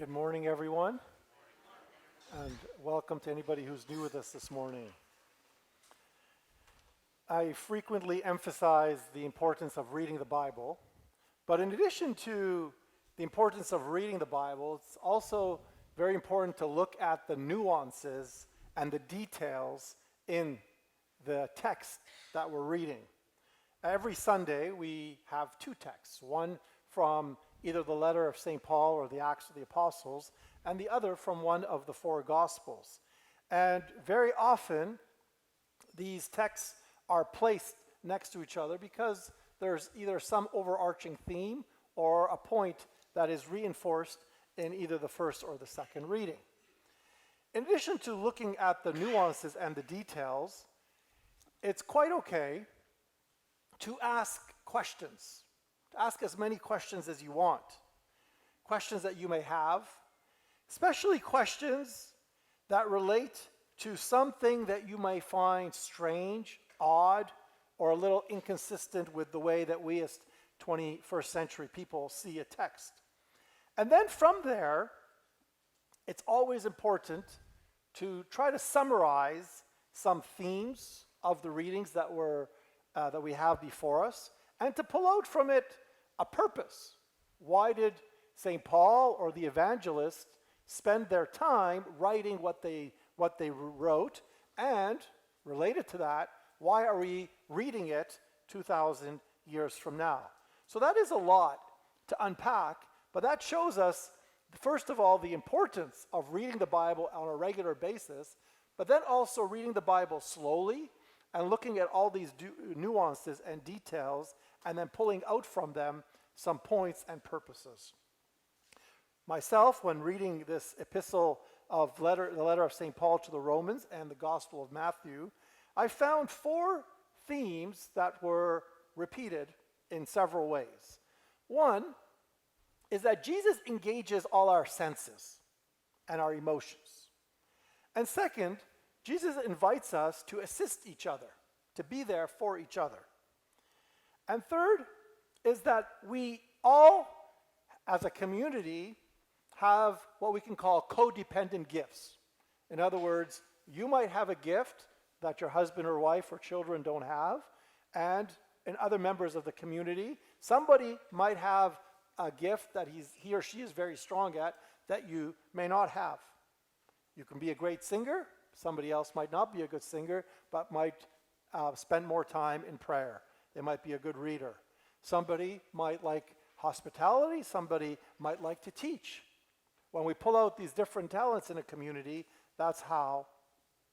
Good morning, everyone, and welcome to anybody who's new with us this morning. I frequently emphasize the importance of reading the Bible, but in addition to the importance of reading the Bible, it's also very important to look at the nuances and the details in the text that we're reading. Every Sunday, we have two texts, one from either the letter of St. Paul or the Acts of the Apostles, and the other from one of the four Gospels. And very often, these texts are placed next to each other because there's either some overarching theme or a point that is reinforced in either the first or the second reading. In addition to looking at the nuances and the details, it's quite okay to ask questions. To ask as many questions as you want. Questions that you may have, especially questions that relate to something that you may find strange, odd, or a little inconsistent with the way that we as 21st century people see a text. And then from there, it's always important to try to summarize some themes of the readings that we have before us, and to pull out from it a purpose. Why did St. Paul or the evangelist spend their time writing what they wrote? And related to that, why are we reading it 2,000 years from now? So that is a lot to unpack, but that shows us, first of all, the importance of reading the Bible on a regular basis, but then also reading the Bible slowly and looking at all these nuances and details, and then pulling out from them some points and purposes. Myself, when reading this epistle of the letter of St. Paul to the Romans and the Gospel of Matthew, I found four themes that were repeated in several ways. One is that Jesus engages all our senses and our emotions. And second, Jesus invites us to assist each other, to be there for each other. And third is that we all, as a community, have what we can call codependent gifts. In other words, you might have a gift that your husband or wife or children don't have, and in other members of the community, somebody might have a gift that he or she is very strong at that you may not have. You can be a great singer. Somebody else might not be a good singer, but might spend more time in prayer. They might be a good reader. Somebody might like hospitality. Somebody might like to teach. When we pull out these different talents in a community, that's how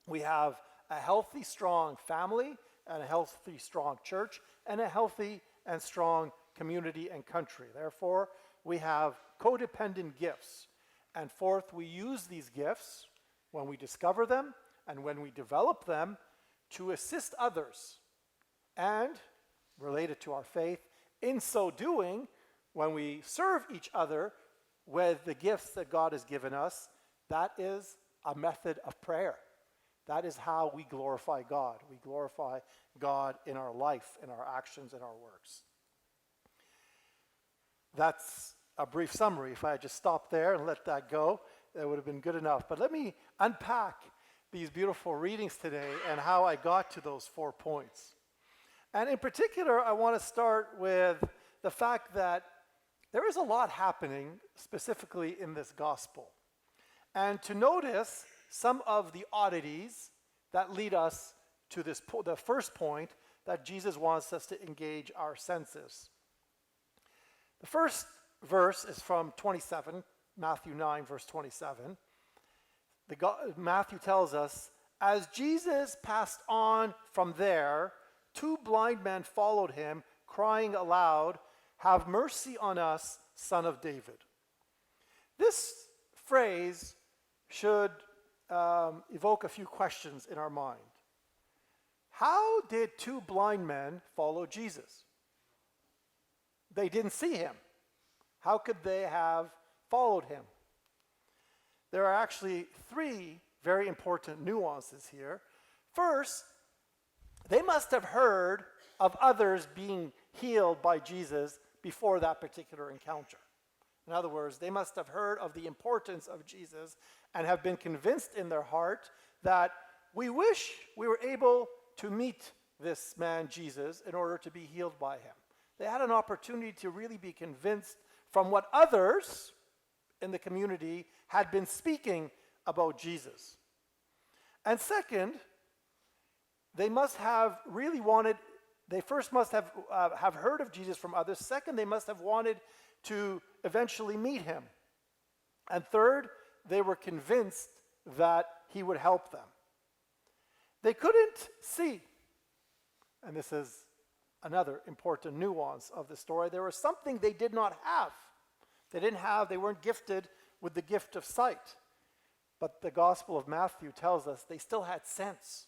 we have a healthy, strong family, and a healthy, strong church, and a healthy and strong community and country. Therefore, we have codependent gifts. And fourth, we use these gifts when we discover them and when we develop them to assist others. And, related to our faith, in so doing, when we serve each other with the gifts that God has given us, that is a method of prayer. That is how we glorify God. We glorify God in our life, in our actions, in our works. That's a brief summary. If I had just stopped there and let that go, that would have been good enough. But let me unpack these beautiful readings today and how I got to those 4 points. And in particular, I want to start with the fact that there is a lot happening specifically in this gospel. And to notice some of the oddities that lead us to the first point, that Jesus wants us to engage our senses. The first verse is from 27, Matthew 9, verse 27. Matthew tells us, as Jesus passed on from there, 2 blind men followed him, crying aloud, "Have mercy on us, Son of David." This phrase should evoke a few questions in our mind. How did 2 blind men follow Jesus? They didn't see him. How could they have followed him? There are actually 3 very important nuances here. First, they must have heard of others being healed by Jesus before that particular encounter. In other words, they must have heard of the importance of Jesus and have been convinced in their heart that we wish we were able to meet this man Jesus in order to be healed by him. They had an opportunity to really be convinced from what others in the community had been speaking about Jesus. And second, they must have really wanted, they first must have heard of Jesus from others. Second, they must have wanted to eventually meet him. And third, they were convinced that he would help them. They couldn't see, and this is another important nuance of the story, there was something they did not have. They weren't gifted with the gift of sight. But the Gospel of Matthew tells us they still had sense.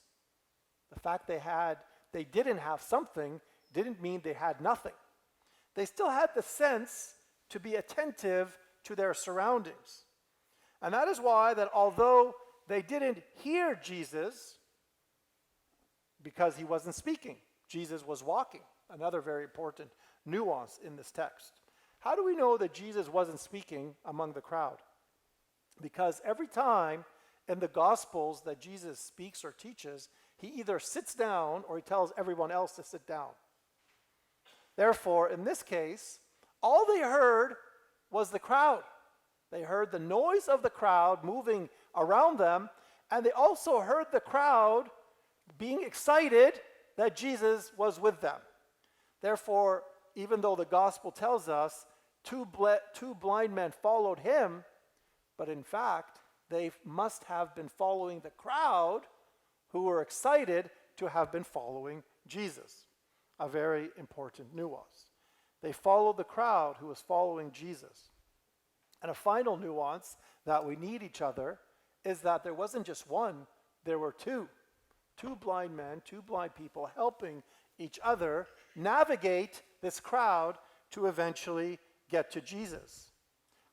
The fact they didn't have something didn't mean they had nothing. They still had the sense to be attentive to their surroundings. And that is why that although they didn't hear Jesus because he wasn't speaking, Jesus was walking. Another very important nuance in this text. How do we know that Jesus wasn't speaking among the crowd? Because every time in the Gospels that Jesus speaks or teaches, he either sits down or he tells everyone else to sit down. Therefore, in this case, all they heard was the crowd. They heard the noise of the crowd moving around them, and they also heard the crowd being excited that Jesus was with them. Therefore, even though the gospel tells us two blind men followed him, but in fact, they must have been following the crowd who were excited to have been following Jesus. A very important nuance. They followed the crowd who was following Jesus. And a final nuance that we need each other is that there wasn't just one, there were two. Two blind men, two blind people helping each other navigate this crowd to eventually get to Jesus.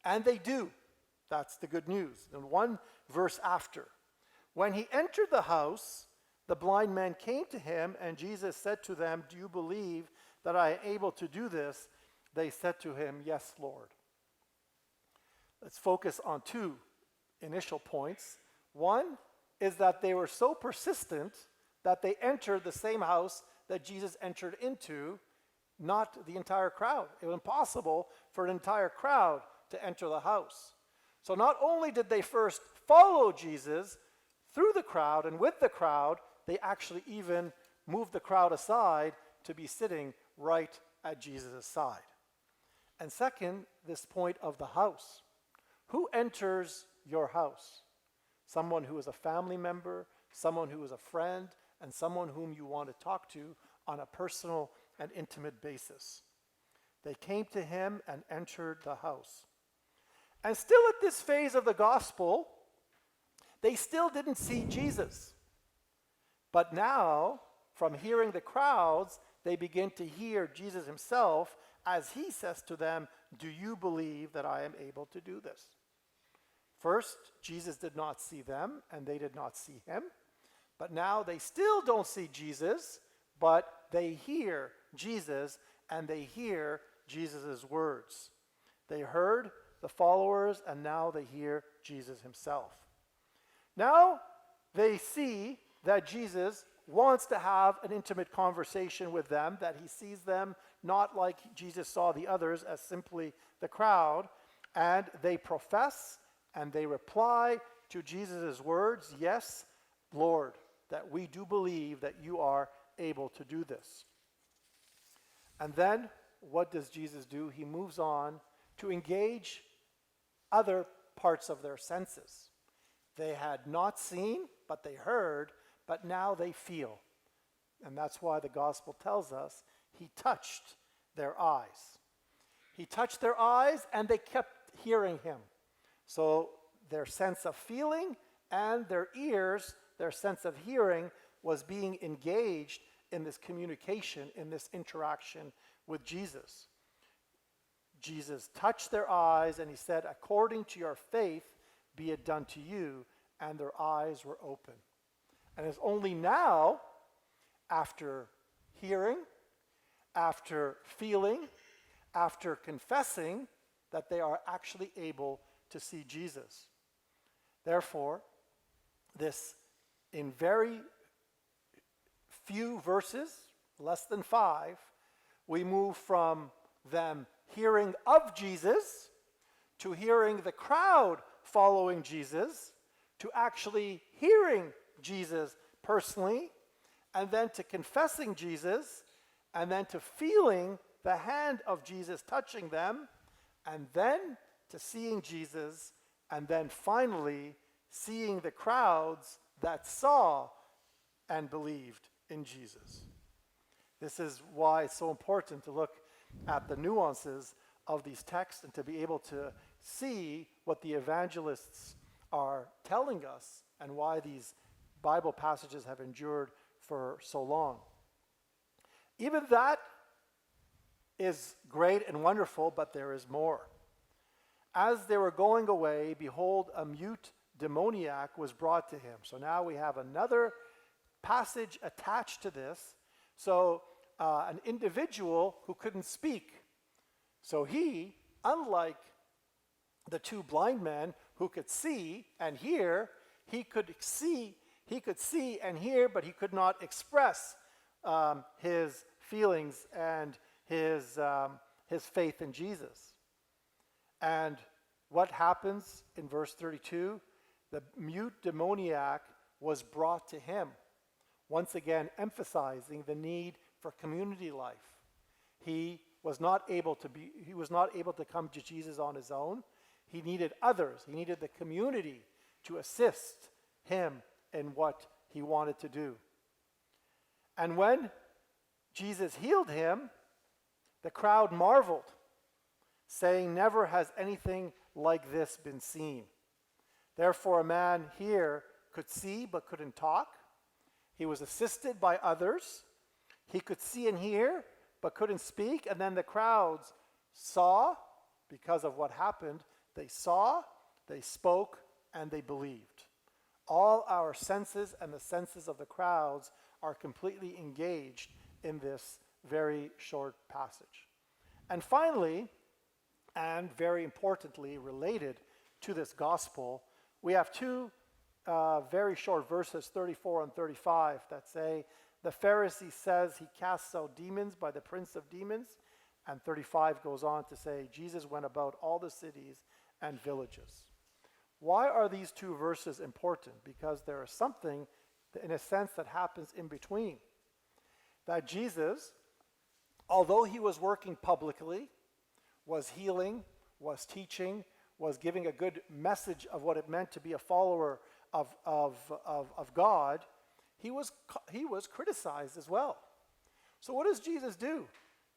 And they do. That's the good news. In one verse after, when he entered the house, the blind men came to him, and Jesus said to them, "Do you believe that I am able to do this?" They said to him, "Yes, Lord." Let's focus on two initial points. One is that they were so persistent that they entered the same house that Jesus entered into, not the entire crowd. It was impossible for an entire crowd to enter the house. So not only did they first follow Jesus through the crowd and with the crowd, they actually even moved the crowd aside to be sitting right at Jesus' side. And second, this point of the house. Who enters your house? Someone who is a family member, someone who is a friend, and someone whom you want to talk to on a personal and intimate basis. They came to him and entered the house. And still at this phase of the gospel, they still didn't see Jesus. But now, from hearing the crowds, they begin to hear Jesus himself as he says to them, "Do you believe that I am able to do this?" First, Jesus did not see them, and they did not see him. But now they still don't see Jesus, but they hear Jesus, and they hear Jesus' words. They heard the followers, and now they hear Jesus himself. Now they see that Jesus wants to have an intimate conversation with them, that he sees them not like Jesus saw the others as simply the crowd, and they profess and they reply to Jesus' words, "Yes, Lord, that we do believe that you are able to do this." And then what does Jesus do? He moves on to engage other parts of their senses. They had not seen, but they heard, but now they feel. And that's why the gospel tells us he touched their eyes. He touched their eyes, and they kept hearing him. So their sense of feeling and their ears, their sense of hearing, was being engaged in this communication, in this interaction with Jesus. Jesus touched their eyes, and he said, "According to your faith, be it done to you," and their eyes were open. And it's only now, after hearing, after feeling, after confessing, that they are actually able to see Jesus. Therefore, this, in very few verses, less than 5, we move from them hearing of Jesus to hearing the crowd following Jesus to actually hearing Jesus personally, and then to confessing Jesus, and then to feeling the hand of Jesus touching them, and then to seeing Jesus, and then finally seeing the crowds that saw and believed in Jesus. This is why it's so important to look at the nuances of these texts and to be able to see what the evangelists are telling us and why these Bible passages have endured for so long. Even that is great and wonderful, but there is more. As they were going away, behold, a mute demoniac was brought to him. So now we have another passage attached to this. So an individual who couldn't speak. So he, unlike the two blind men who could see and hear, he could see and hear, but he could not express his feelings and his faith in Jesus. And what happens in verse 32? The mute demoniac was brought to him, once again emphasizing the need for community life. He was not able to come to Jesus on his own. He needed others. He needed the community to assist him in what he wanted to do. And when Jesus healed him, the crowd marveled, saying, "Never has anything like this been seen." Therefore, a man here could see but couldn't talk. He was assisted by others. He could see and hear but couldn't speak. And then the crowds saw, because of what happened, they saw, they spoke, and they believed. All our senses and the senses of the crowds are completely engaged in this very short passage. And finally, and very importantly related to this gospel, we have two very short verses, 34 and 35, that say, the Pharisee says he casts out demons by the prince of demons. And 35 goes on to say, Jesus went about all the cities and villages. Why are these two verses important? Because there is something, in a sense, that happens in between. That Jesus, although he was working publicly, was healing, was teaching, was giving a good message of what it meant to be a follower of God, he was criticized as well. So what does Jesus do?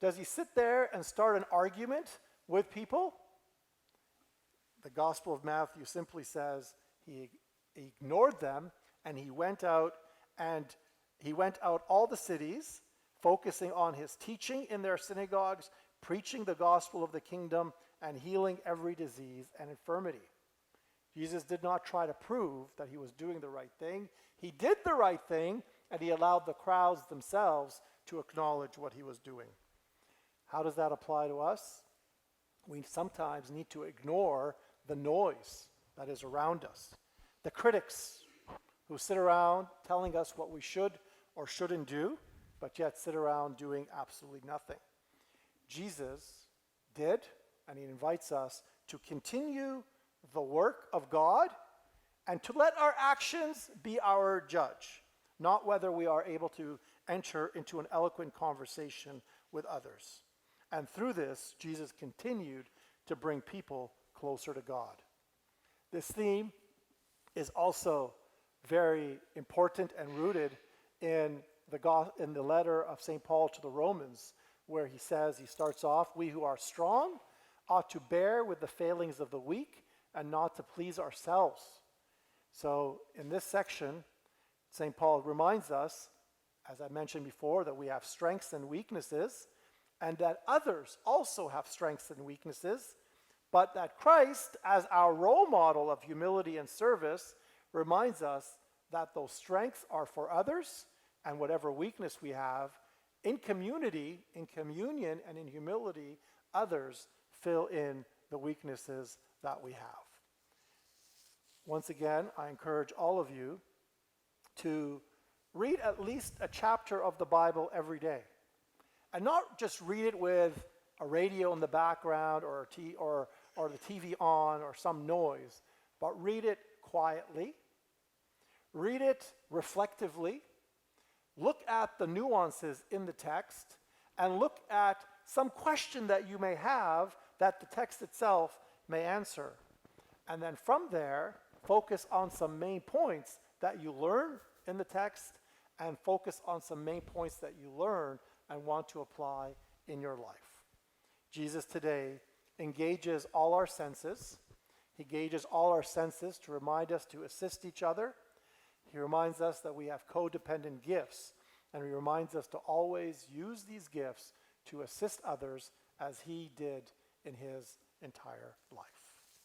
Does he sit there and start an argument with people? The Gospel of Matthew simply says he ignored them, and he went out all the cities, focusing on his teaching in their synagogues, preaching the gospel of the kingdom, and healing every disease and infirmity. Jesus did not try to prove that he was doing the right thing. He did the right thing, and he allowed the crowds themselves to acknowledge what he was doing. How does that apply to us? We sometimes need to ignore the noise that is around us. The critics who sit around telling us what we should or shouldn't do, but yet sit around doing absolutely nothing. Jesus did, and he invites us to continue the work of God and to let our actions be our judge, not whether we are able to enter into an eloquent conversation with others. And through this, Jesus continued to bring people closer to God. This theme is also very important and rooted in the letter of St. Paul to the Romans, where he starts off, "We who are strong ought to bear with the failings of the weak and not to please ourselves." So in this section, St. Paul reminds us, as I mentioned before, that we have strengths and weaknesses, and that others also have strengths and weaknesses, but that Christ, as our role model of humility and service, reminds us that those strengths are for others, and whatever weakness we have, in community, in communion, and in humility, others fill in the weaknesses that we have. Once again, I encourage all of you to read at least a chapter of the Bible every day. And not just read it with a radio in the background or the TV on or some noise, but read it quietly, read it reflectively, look at the nuances in the text, and look at some question that you may have that the text itself may answer. And then from there, focus on some main points that you learn in the text and focus on some main points that you learn and want to apply in your life. Jesus today engages all our senses. He gauges all our senses to remind us to assist each other. He reminds us that we have codependent gifts, and he reminds us to always use these gifts to assist others as he did in his entire life.